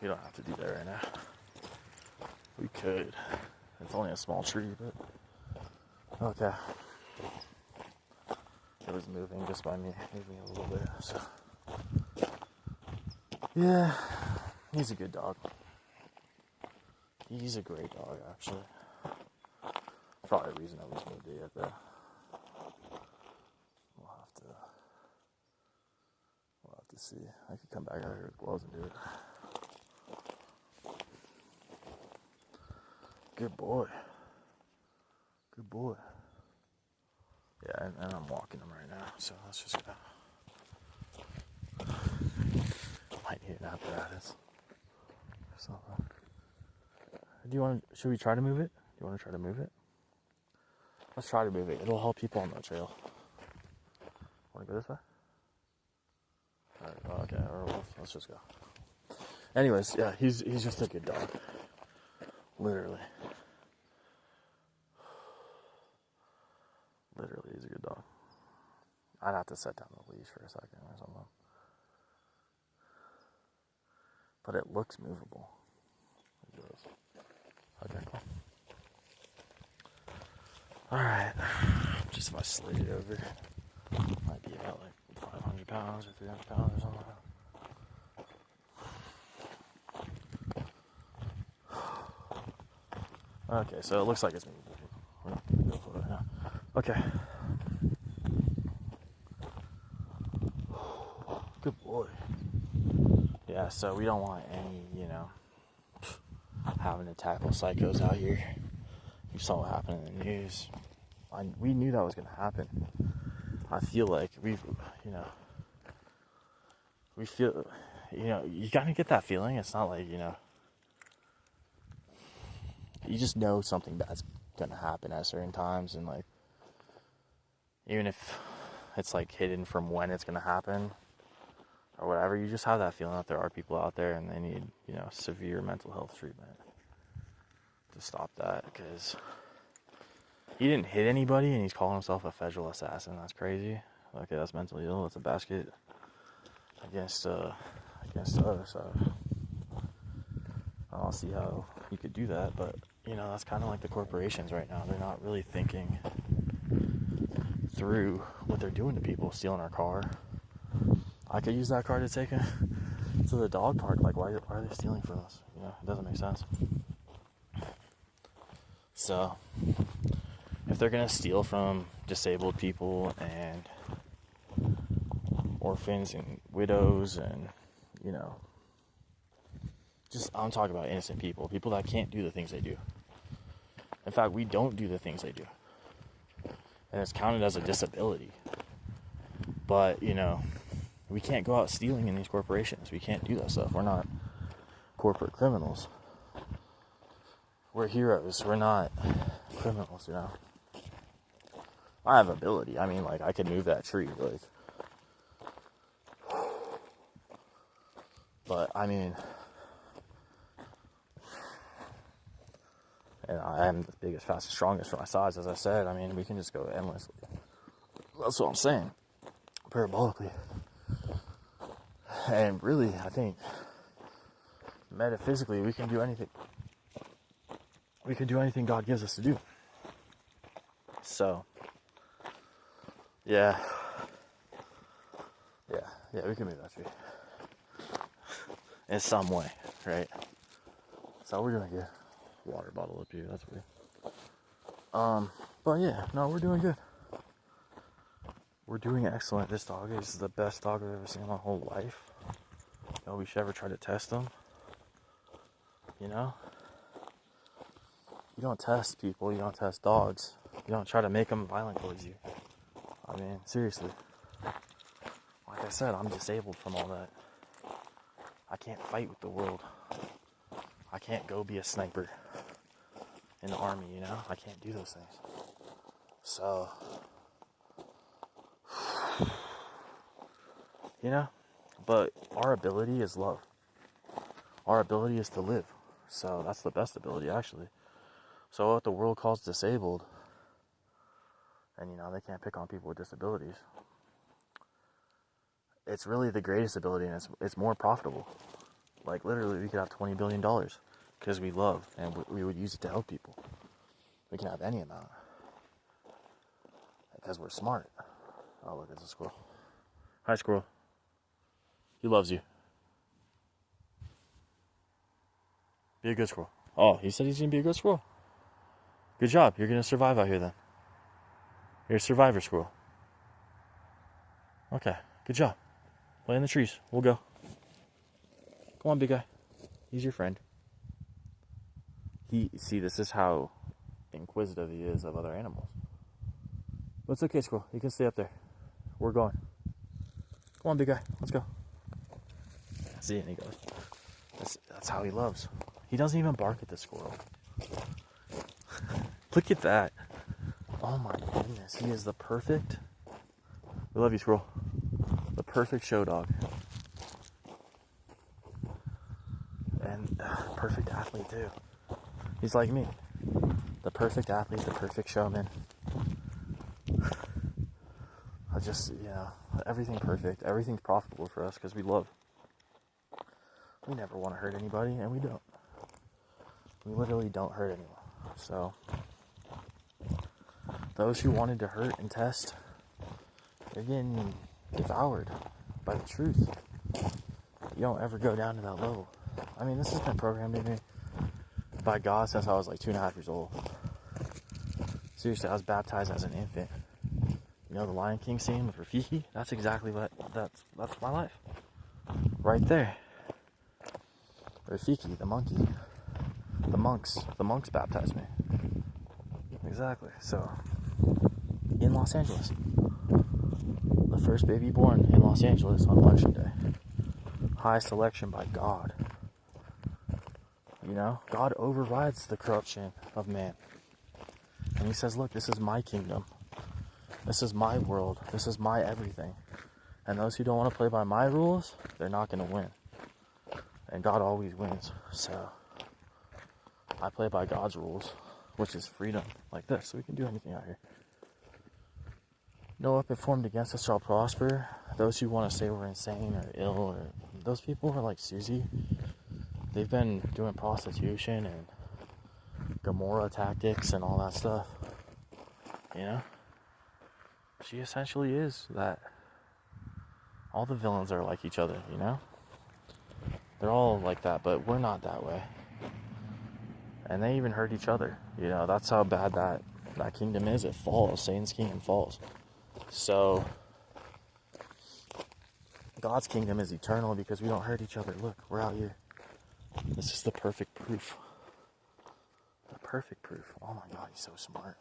S1: You don't have to do that right now. We could. It's only a small tree, but okay. It was moving just by me moving a little bit. So yeah, he's a good dog. He's a great dog, actually. Probably the reason I was moved it yet, though. We'll have to see. I could come back out here with gloves and do it. Good boy. Good boy. Yeah, and I'm walking him right now, so let's just go. Might need an apparatus or something. Should we try to move it? Do you want to try to move it? Let's try to move it. It'll help people on the trail. Want to go this way? Alright, okay, let's just go. Anyways, yeah, he's just a good dog. Literally, he's a good dog. I'd have to set down the leash for a second or something. But it looks movable. It does. Okay, cool. Alright. Just if I slid it over, might be about like 500 pounds or 300 pounds or something like that. Okay, so it looks like it's movable. We're not going to go for it now. Okay. Good boy. Yeah, so we don't want any, having to tackle psychos out here. You saw what happened in the news. We knew that was going to happen. I feel like we feel, you kind of get that feeling. It's not like, you just know something bad's gonna happen at certain times, and like, even if it's like hidden from when it's gonna happen or whatever, you just have that feeling that there are people out there and they need, severe mental health treatment to stop that. Because he didn't hit anybody and he's calling himself a federal assassin. That's crazy. Okay, that's mentally ill. It's a basket against the other side. I don't see how you could do that, but that's kind of like the corporations right now. They're not really thinking through what they're doing to people, stealing our car. I could use that car to take to the dog park. Like, why are they stealing from us? It doesn't make sense. So, if they're gonna steal from disabled people and orphans and widows and, I'm talking about innocent people that can't do the things they do. In fact, we don't do the things they do. And it's counted as a disability. But, we can't go out stealing in these corporations. We can't do that stuff. We're not corporate criminals. We're heroes. We're not criminals, I have ability. I mean, like, I could move that tree, but, I mean, and I am the biggest, fastest, strongest for my size, as I said. I mean, we can just go endlessly. That's what I'm saying. parabolically. And really, I think metaphysically, we can do anything. We can do anything God gives us to do. So, yeah, we can move that tree in some way, right? So we're doing good. Water bottle up here, that's weird. But yeah, no, we're doing good. We're doing excellent. This dog is the best dog I've ever seen in my whole life. Nobody should ever try to test them. You know? You don't test people, you don't test dogs. You don't try to make them violent towards you. I mean, seriously. Like I said, I'm disabled from all that. I can't fight with the world. I can't go be a sniper in the army, you know? I can't do those things. So, you know? But our ability is love. Our ability is to live. So that's the best ability, actually. So what the world calls disabled, and you know, they can't pick on people with disabilities, it's really the greatest ability, and it's more profitable. Like, literally, we could have $20 billion because we love, and we would use it to help people. We can have any amount because we're smart. Oh, look, it's a squirrel. Hi, squirrel. He loves you. Be a good squirrel. Oh, he said he's going to be a good squirrel. Good job. You're going to survive out here then. You're a survivor squirrel. Okay, good job. Play in the trees. We'll go. Come on, big guy. He's your friend. See, this is how inquisitive he is of other animals. But it's okay, squirrel. You can stay up there. We're going. Come on, big guy. Let's go. See, and he goes. That's how he loves. He doesn't even bark at the squirrel. Look at that. Oh my goodness. He is the perfect. We love you, squirrel. The perfect show dog. And perfect athlete, too. He's like me. The perfect athlete, the perfect showman. I just, everything perfect. Everything's profitable for us because we love. We never want to hurt anybody, and we don't. We literally don't hurt anyone. So, those who wanted to hurt and test, they're getting devoured by the truth. You don't ever go down to that level. I mean, this has been programmed in me by God since I was like 2.5 years old. Seriously, I was baptized as an infant. You know the Lion King scene with Rafiki? That's exactly that's my life. Right there. Rafiki, the monkey. The monks baptized me. Exactly. So, in Los Angeles. The first baby born in Los Angeles on election day. Highest election by God. You know, God overrides the corruption of man. And he says, look, this is my kingdom. This is my world. This is my everything. And those who don't want to play by my rules, they're not going to win. And God always wins. So, I play by God's rules, which is freedom, like this. So we can do anything out here. No weapon formed against us shall prosper. Those who want to say we're insane or ill, or those people are like Susie. They've been doing prostitution and Gomorrah tactics and all that stuff. You know? She essentially is that. All the villains are like each other, you know? They're all like that, but we're not that way. And they even hurt each other. You know, that's how bad that kingdom is. It falls. Satan's kingdom falls. So, God's kingdom is eternal because we don't hurt each other. Look, we're out here. This is the perfect proof. The perfect proof. Oh my God, he's so smart.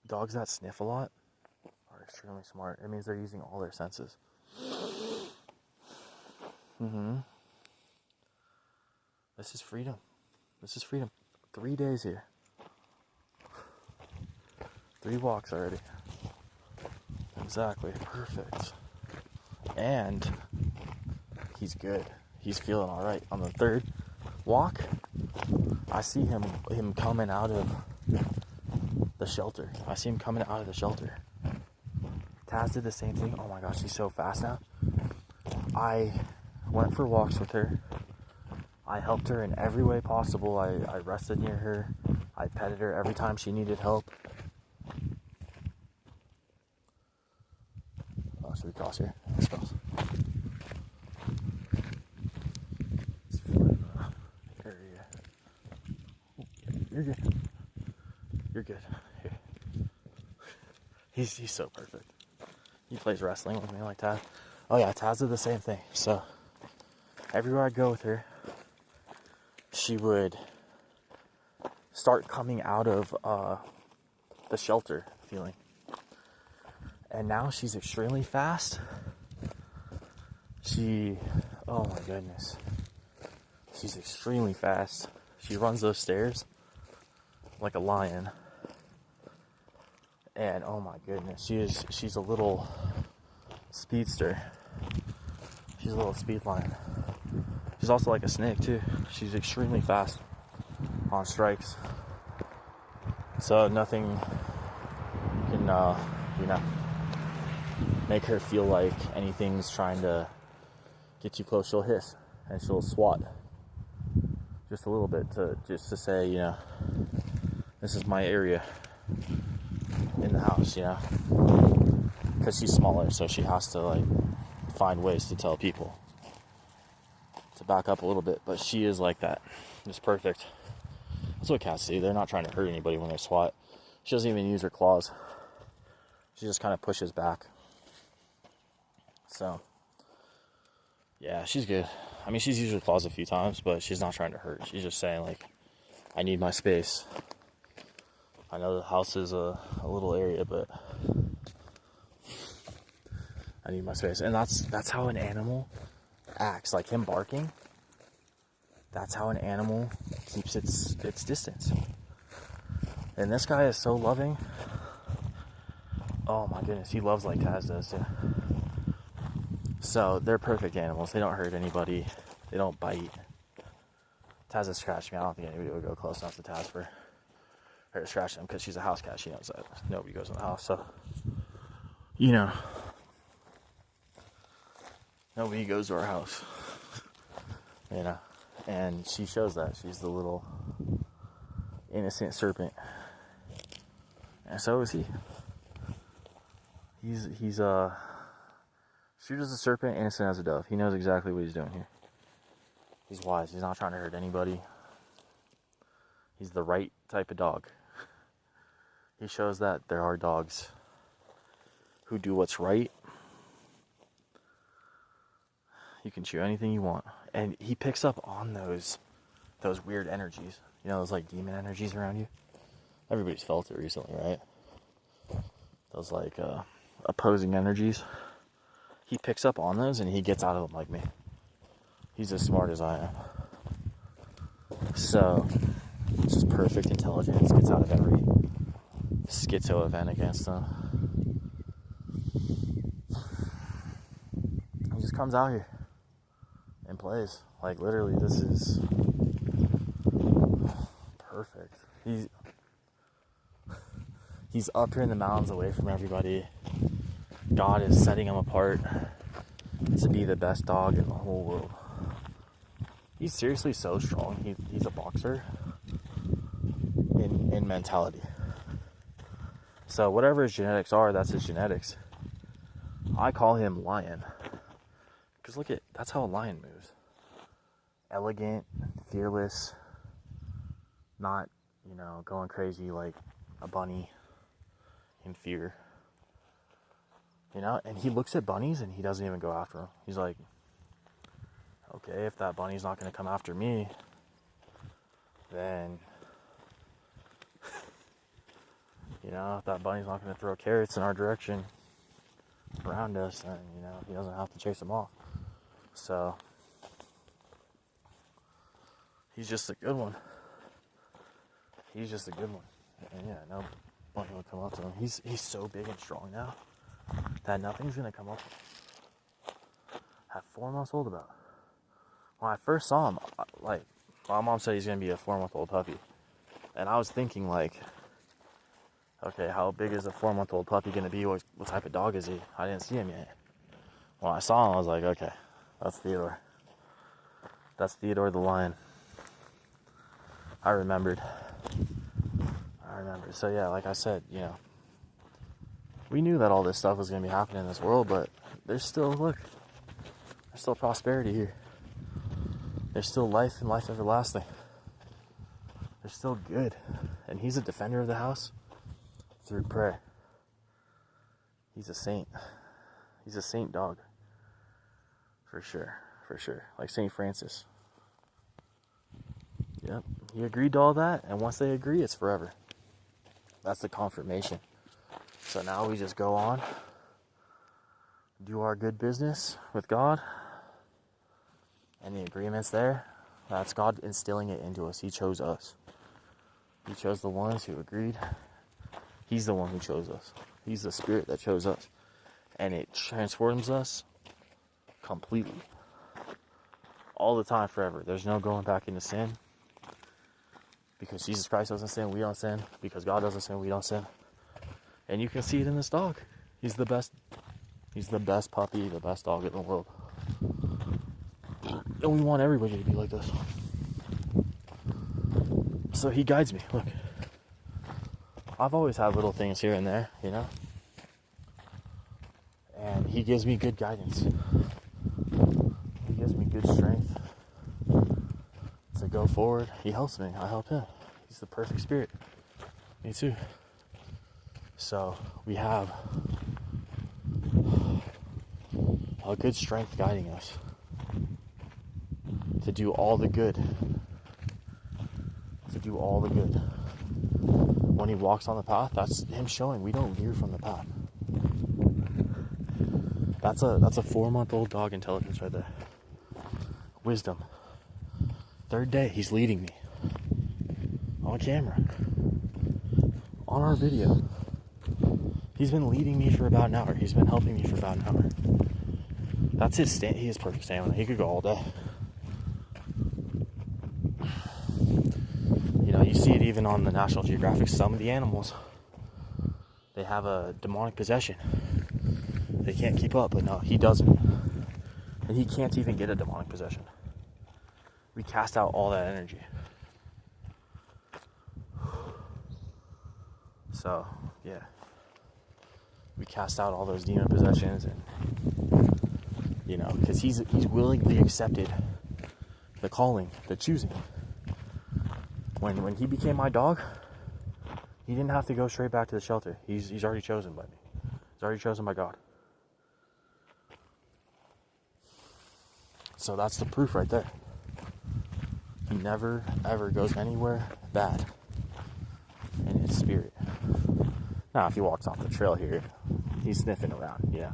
S1: Dogs that sniff a lot are extremely smart. It means they're using all their senses. This is freedom. This is freedom. 3 days here. 3 walks already. Exactly. Perfect. And he's good. He's feeling all right. On the 3rd walk, I see him coming out of the shelter. I see him coming out of the shelter. Taz did the same thing. Oh my gosh, she's so fast now. I went for walks with her. I helped her in every way possible. I rested near her. I petted her every time she needed help. Oh, should we cross here? Let's cross. You're good. You're good. Here. He's so perfect. He plays wrestling with me like Taz. Oh yeah, Taz did the same thing. So everywhere I'd go with her, she would start coming out of the shelter feeling. And now she's extremely fast. Oh my goodness. She's extremely fast. She runs those stairs like a lion. And oh my goodness, she's a little speedster. She's a little speed lion. She's also like a snake too. She's extremely fast on strikes. So nothing can, make her feel like anything's trying to get too close. She'll hiss and she'll swat just a little bit to say, this is my area in the house, because she's smaller, so she has to find ways to tell people to back up a little bit. But she is like that. It's perfect. That's what cats do. They're not trying to hurt anybody when they swat. She doesn't even use her claws. She just kind of pushes back. So yeah, she's good. I mean, she's used her claws a few times, but she's not trying to hurt. She's just saying, I need my space. I know the house is a little area, but I need my space. And that's how an animal acts. Like him barking, that's how an animal keeps its distance. And this guy is so loving. Oh my goodness, he loves like Taz does too. So they're perfect animals. They don't hurt anybody. They don't bite. Taz has scratched me. I don't think anybody would go close enough to Taz for her to scratch them, because she's a house cat. She knows that nobody goes in the house. So, nobody goes to our house. And she shows that. She's the little innocent serpent. And so is he. He's shrewd as a serpent, innocent as a dove. He knows exactly what he's doing here. He's wise. He's not trying to hurt anybody. He's the right type of dog. He shows that there are dogs who do what's right. You can chew anything you want. And he picks up on those weird energies. Those demon energies around you. Everybody's felt it recently, right? Those opposing energies. He picks up on those and he gets out of them like me. He's as smart as I am. So, it's just perfect intelligence. Gets out of every schizo event against him. He just comes out here and plays. Literally, this is perfect. He's up here in the mountains away from everybody. God is setting him apart to be the best dog in the whole world. He's seriously so strong. He's a boxer in mentality. So whatever his genetics are, that's his genetics. I call him Lion. Because that's how a lion moves. Elegant, fearless, not, going crazy like a bunny in fear. And he looks at bunnies and he doesn't even go after them. He's like, okay, if that bunny's not going to come after me, then, if that bunny's not going to throw carrots in our direction around us, then, he doesn't have to chase them off. So, he's just a good one. And yeah, no bunny would come up to him. He's so big and strong now that nothing's going to come up at 4 months old about. When I first saw him, my mom said he's going to be a 4-month-old puppy. And I was thinking Okay, how big is a 4-month-old puppy going to be? What type of dog is he? I didn't see him yet. When I saw him, I was like, okay, that's Theodore. That's Theodore the lion. I remembered. So yeah, like I said, you know, we knew that all this stuff was going to be happening in this world, but there's still, look, there's still prosperity here. There's still life and life everlasting. There's still good. And he's a defender of the house through prayer. He's a saint. He's a saint dog. For sure. Like St. Francis. Yep. He agreed to all that, and once they agree, it's forever. That's the confirmation. So now we just go on, do our good business with God, and the agreement's there. That's God instilling it into us. He chose us. He chose the ones who agreed. He's the one who chose us. He's the Spirit that chose us. And it transforms us completely. All the time, forever. There's no going back into sin. Because Jesus Christ doesn't sin, we don't sin. Because God doesn't sin, we don't sin. And you can see it in this dog. He's the best. He's the best puppy, the best dog in the world. And we want everybody to be like this. So he guides me. Look. I've always had little things here and there, you know. And he gives me good guidance. He gives me good strength to go forward. He helps me. I help him. He's the perfect Spirit. Me too. So we have a good strength guiding us to do all the good. To do all the good. When he walks on the path, that's him showing we don't veer from the path. That's a 4-month-old dog intelligence right there. Wisdom. 3rd day, he's leading me. On camera. On our video. He's been leading me for about an hour. He's been helping me for about an hour. That's his he has perfect stamina. He could go all day. You know, you see it even on the National Geographic. Some of the animals, they have a demonic possession. They can't keep up, but no, he doesn't. And he can't even get a demonic possession. We cast out all that energy. So, yeah. We cast out all those demon possessions, and, you know, because he's willingly accepted the calling, the choosing. When he became my dog, he didn't have to go straight back to the shelter. He's already chosen by me. He's already chosen by God. So that's the proof right there. He never, ever goes anywhere bad in his spirit. Now, if he walks off the trail here, he's sniffing around, yeah.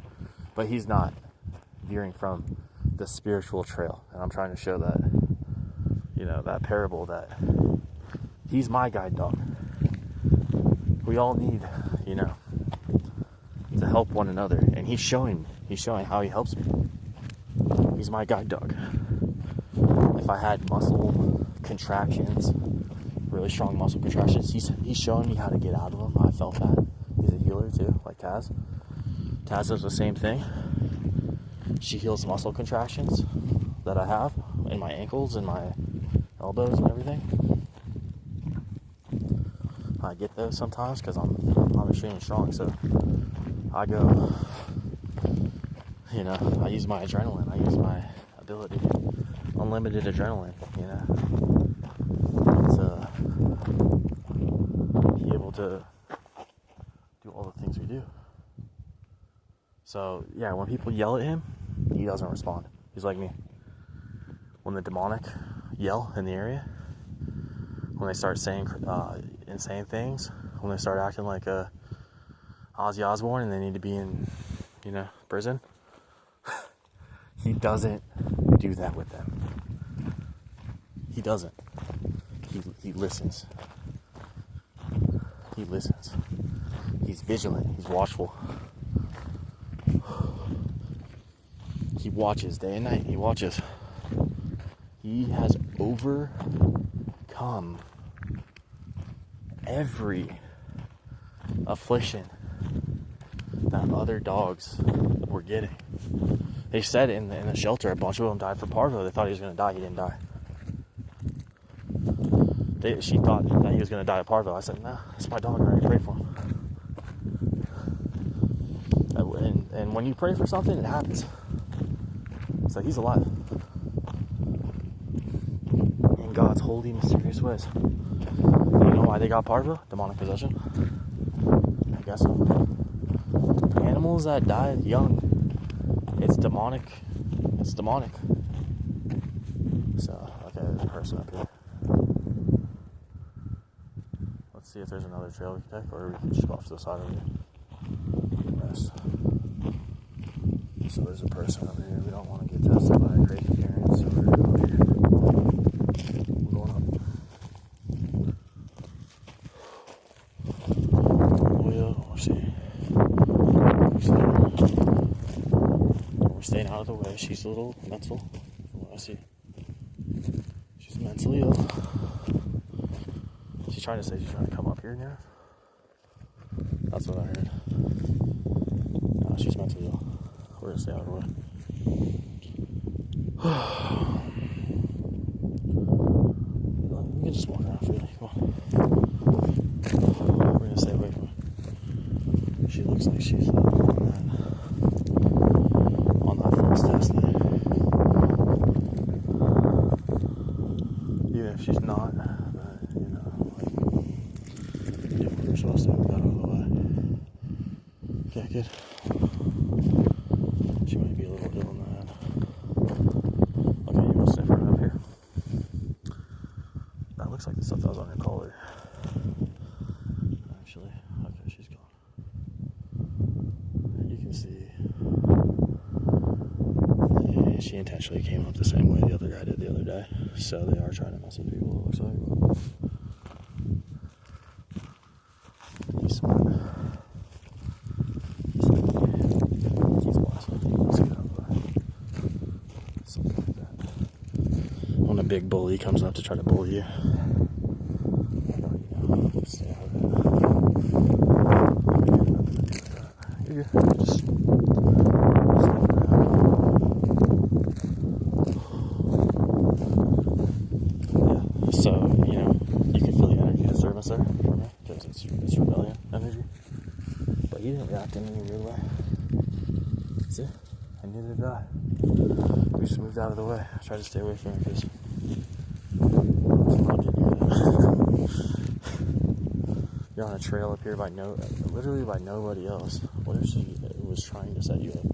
S1: But he's not veering from the spiritual trail. And I'm trying to show that, you know, that parable that he's my guide dog. We all need, you know, to help one another. And he's showing how he helps me. He's my guide dog. If I had muscle contractions, really strong muscle contractions, he's showing me how to get out of them. I felt that. He's a healer too, like Taz. Taz does the same thing. She heals muscle contractions that I have in my ankles and my elbows and everything. I get those sometimes because I'm extremely strong, so I go, you know, I use my adrenaline, I use my ability, unlimited adrenaline, you know, to be able to do all the things we do. So, yeah, when people yell at him, he doesn't respond. He's like me. When the demonic yell in the area, when they start saying insane things, when they start acting like Ozzy Osbourne and they need to be in, you know, prison, he doesn't do that with them. He doesn't. He listens. He listens. He's vigilant. He's watchful. He watches day and night. He watches. He has overcome every affliction that other dogs were getting. They said in the shelter a bunch of them died for parvo. They thought he was going to die. He didn't die. She thought that he was going to die of parvo. I said, nah, that's my dog. I already prayed for him. And when you pray for something, it happens. So he's alive. In God's holy, mysterious ways. You know why they got parvo? Demonic possession. I guess so. Animals that die young, it's demonic. It's demonic. So, okay, there's a person up here. Let's see if there's another trail we can take, or we can just go off to the side of it. Rest. So there's a person over here. We don't want to get tested by a crazy parent, so we're over here. We're going up. We're staying out of the way. She's a little mental, from what I see. She's mentally ill. She's trying to say she's trying to come up here now. That's what I heard. No, she's mentally ill. We're gonna stay out of the way. We can just walk around freely. Come on. We're gonna stay away from her. She looks like she's on that false test there. Even if she's not, but you know, like, we're supposed to have got out of the way. Okay, good. She might be a little ill mad. Okay, you want to stay right up here? That looks like the stuff that was on your collar. Actually, okay, she's gone. You can see. Yeah, she intentionally came up the same way the other guy did the other day. So they are trying to mess with people, it looks like. He's smart. He's awesome. Let's get out of the way. Something like that. When a big bully comes up to try to bully you. Stay out of it. You're good. Just so, you know, you can feel the energy disturbance there for me, because it's rebellion energy. But he didn't react in any weird way. See? And neither did I. We just moved out of the way. I tried to stay away from him because you're on a trail up here literally by nobody else. What if she was trying to set you up?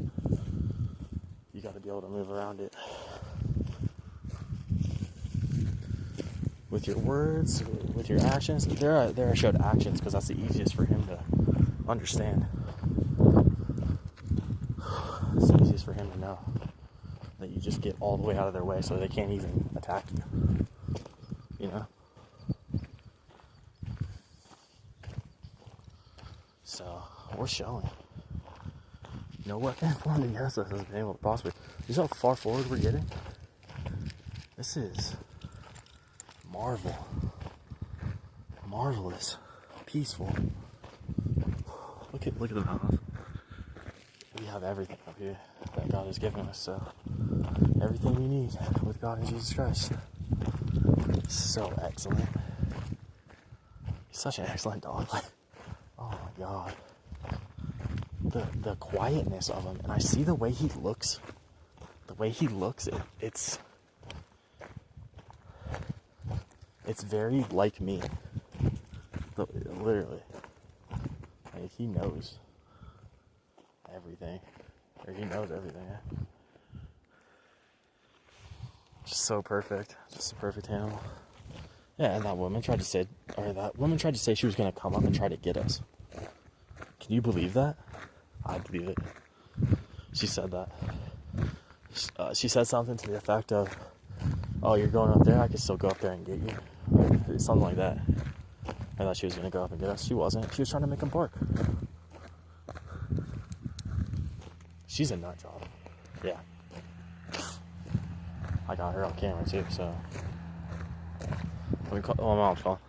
S1: You got to be able to move around it. With your words, with your actions. There I showed actions because that's the easiest for him to understand. It's the easiest for him to know that you just get all the way out of their way so they can't even attack you. You know? So, we're showing. No weapon formed against us has been able to prosper. You see how far forward we're getting? This is marvelous, peaceful. Look at the mountains. We have everything up here that God has given us, so everything we need with God and Jesus Christ. So excellent. He's such an excellent dog. Like, oh my God. The quietness of him, and I see the way he looks. The way he looks, it's very like me. Literally. Like, he knows everything. Or he knows everything, yeah. Just so perfect. Just a perfect animal. Yeah, and that woman tried to say she was going to come up and try to get us. Can you believe that? I believe it. She said that. She said something to the effect of, oh, you're going up there? I could still go up there and get you. Something like that. I thought she was going to go up and get us. She wasn't. She was trying to make him bark. She's a nut job. Yeah. I got her on camera too, so. Let me call. Oh, my mom's calling.